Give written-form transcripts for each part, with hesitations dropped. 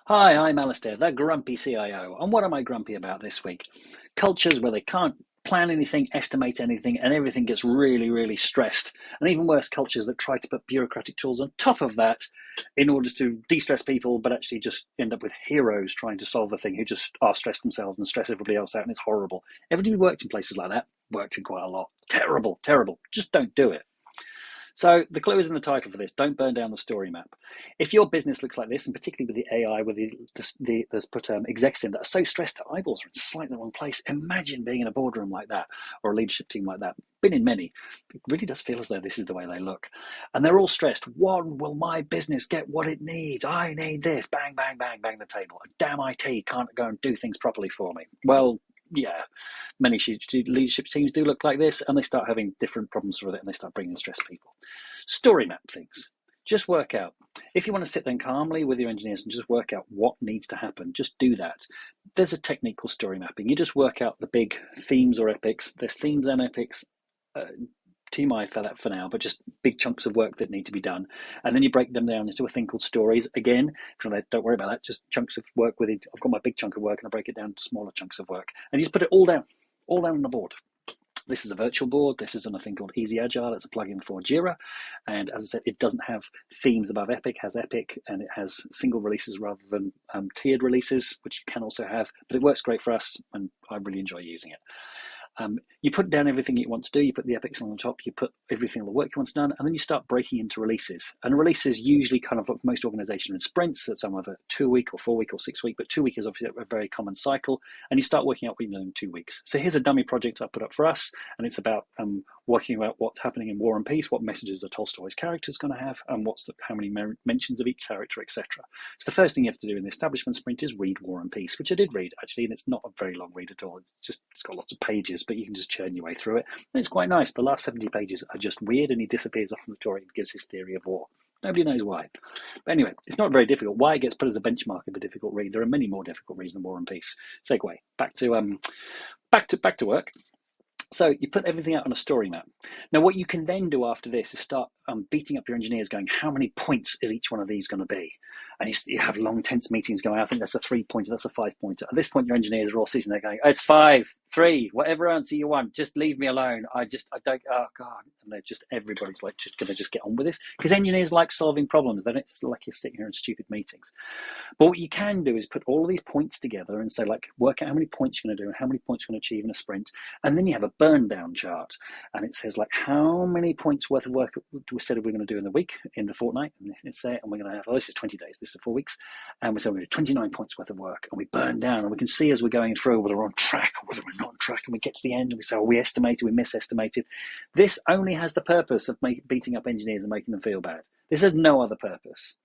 Hi, I'm Alistair, the grumpy CIO. And what am I grumpy about this week? Cultures where they can't plan anything, estimate anything, and everything gets really, really stressed. And even worse, cultures that try to put bureaucratic tools on top of that in order to de stress people, but actually just end up with heroes trying to solve the thing who just are stressed themselves and stress everybody else out. And it's horrible. Everybody who worked in places like that worked in quite a lot. Terrible, terrible. Just don't do it. So the clue is in the title for this. Don't burn down the story map. If your business looks like this, and particularly with the AI, with there's put execs in that are so stressed that eyeballs are in slightly the wrong place. Imagine being in a boardroom like that or a leadership team like that. Been in many. It really does feel as though this is the way they look. And they're all stressed. One, will my business get what it needs? I need this. Bang, bang, bang, bang the table. Damn IT can't go and do things properly for me. Well, yeah, many leadership teams do look like this, and they start having different problems with it, and they start bringing stress people. Story map things. Just work out. If you want to sit there calmly with your engineers and just work out what needs to happen, just do that. There's a technique called story mapping. You just work out the big themes or epics. There's themes and epics. TMI for that for now, but just big chunks of work that need to be done. And then you break them down into a thing called stories. Again, don't worry about that, just chunks of work with it. I've got my big chunk of work and I break it down to smaller chunks of work. And you just put it all down on the board. This is a virtual board. This is on a thing called Easy Agile. It's a plugin for Jira. And as I said, it doesn't have themes above Epic, it has Epic, and it has single releases rather than tiered releases, which you can also have. But it works great for us, and I really enjoy using it. You put down everything you want to do, you put the epics on the top, you put everything, all the work you want to done, and then you start breaking into releases. And releases usually kind of, most organizations in sprints, so some either 2 week or 4 week or 6 week, but 2 week is obviously a very common cycle, and you start working out what you know in 2 weeks. So here's a dummy project I put up for us, and it's about working about what's happening in War and Peace, what messages are Tolstoy's characters going to have, and how many mentions of each character, etc. So the first thing you have to do in the establishment sprint is read War and Peace, which I did read actually, and it's not a very long read at all. It's got lots of pages, but you can just churn your way through it. And it's quite nice. The last 70 pages are just weird, and he disappears off from the story and gives his theory of war. Nobody knows why. But anyway, it's not very difficult. Why it gets put as a benchmark of a difficult read? There are many more difficult reads than War and Peace. Segue back to work. So you put everything out on a story map. Now, what you can then do after this is start beating up your engineers, going, how many points is each one of these going to be? And you have long, tense meetings going, I think that's a 3-pointer, that's a 5-pointer. At this point, your engineers are all sitting there going, oh, it's 5, 3, whatever answer you want, just leave me alone. I don't, oh God. And everybody's like, just going to just get on with this. Because engineers like solving problems. Then it's like you're sitting here in stupid meetings. But what you can do is put all of these points together and say, like, work out how many points you're going to do and how many points you're going to achieve in a sprint. And then you have a Burndown chart. And it says, like, how many points worth of work we said we're going to do in the week, in the fortnight. And it's there. And we're going to have, this is 20 days, this is 4 weeks. And we say we're going to do 29 points worth of work. And we burn down. And we can see as we're going through whether we're on track or whether we're not on track. And we get to the end and we say, we estimated, we misestimated. This only has the purpose of beating up engineers and making them feel bad. This has no other purpose.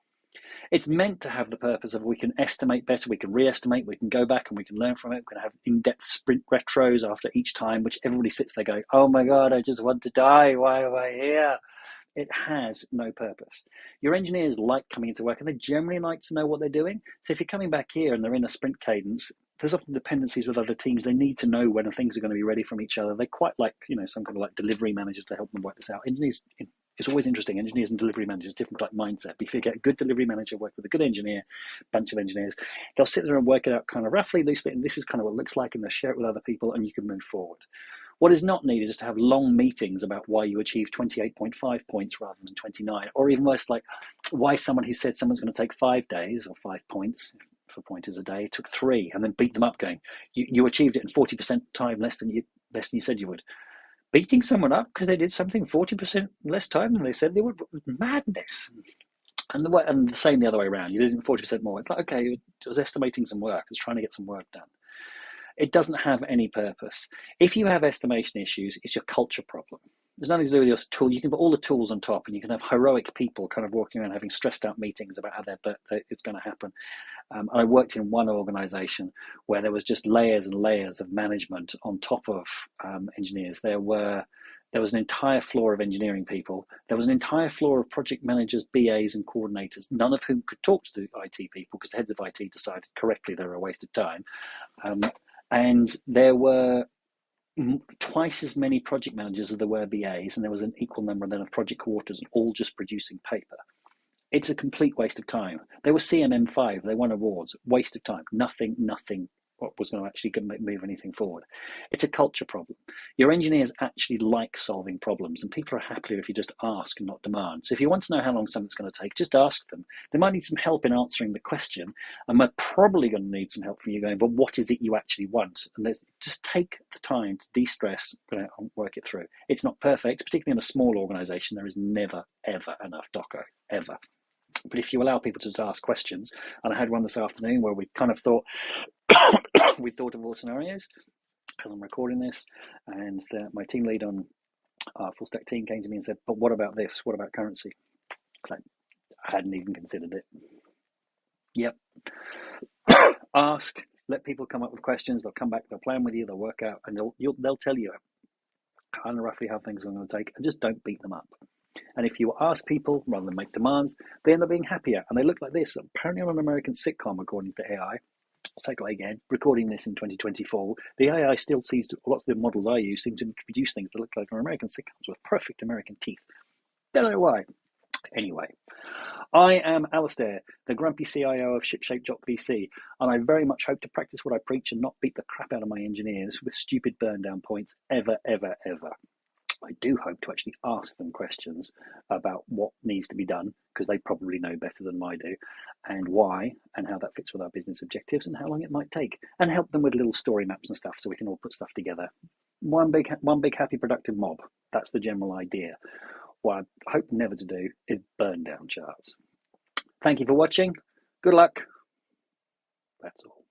It's meant to have the purpose of, we can estimate better, we can re-estimate, we can go back and we can learn from it. We can have in-depth sprint retros after each time, which everybody sits there going, oh my God, I just want to die. Why am I here? It has no purpose. Your engineers like coming into work, and they generally like to know what they're doing. So if you're coming back here and they're in a sprint cadence, there's often dependencies with other teams. They need to know when things are going to be ready from each other. They quite like, some kind of like delivery managers to help them work this out. Engineers, it's always interesting. Engineers and delivery managers, different like mindset. But if you get a good delivery manager, work with a good engineer, bunch of engineers, they'll sit there and work it out kind of roughly, loosely, and this is kind of what it looks like, and they'll share it with other people, and you can move forward. What is not needed is to have long meetings about why you achieved 28.5 points rather than 29, or even worse, like why someone who said someone's going to take 5 days or 5 points for pointers a day took 3, and then beat them up, going, you achieved it in 40% time less than you said you would. Beating someone up because they did something 40% less time than they said they would, madness. And the same the other way around. You did it 40% more. It's like, okay, I was estimating some work. I was trying to get some work done. It doesn't have any purpose. If you have estimation issues, it's your culture problem. There's nothing to do with your tool. You can put all the tools on top, and you can have heroic people kind of walking around having stressed out meetings about how it's going to happen. And I worked in one organization where there was just layers and layers of management on top of engineers. There was an entire floor of engineering people. There was an entire floor of project managers, BAs, and coordinators, none of whom could talk to the IT people because the heads of IT decided correctly they were a waste of time. And there were twice as many project managers as there were BAs, and there was an equal number then of project coordinators, all just producing paper. It's a complete waste of time. They were CMM5, they won awards, waste of time, nothing what was going to actually move anything forward. It's a culture problem. Your engineers actually like solving problems, and people are happier if you just ask and not demand. So if you want to know how long something's going to take, just ask them. They might need some help in answering the question, and they're probably going to need some help from you going, but what is it you actually want? And just take the time to de-stress and work it through. It's not perfect, particularly in a small organization. There is never, ever enough Docker, ever. But if you allow people to ask questions, and I had one this afternoon where we kind of thought, we thought of all scenarios as I'm recording this, and my team lead on our full stack team came to me and said, but what about this? What about currency? I hadn't even considered it. Yep. Ask, let people come up with questions. They'll come back, they'll plan with you, they'll work out, and they'll tell you kind of roughly how things are going to take, and just don't beat them up. And if you ask people rather than make demands, they end up being happier. And they look like this. Apparently on an American sitcom, according to AI, let's take it away again, recording this in 2024, the AI still sees, lots of the models I use seem to produce things that look like an American sitcoms with perfect American teeth. Don't know why. Anyway, I am Alistair, the grumpy CIO of ShipShape.vc, and I very much hope to practice what I preach and not beat the crap out of my engineers with stupid burndown points ever, ever, ever. I do hope to actually ask them questions about what needs to be done, because they probably know better than I do, and why, and how that fits with our business objectives, and how long it might take, and help them with little story maps and stuff so we can all put stuff together. One big happy, productive mob. That's the general idea. What I hope never to do is burn down charts. Thank you for watching. Good luck. That's all.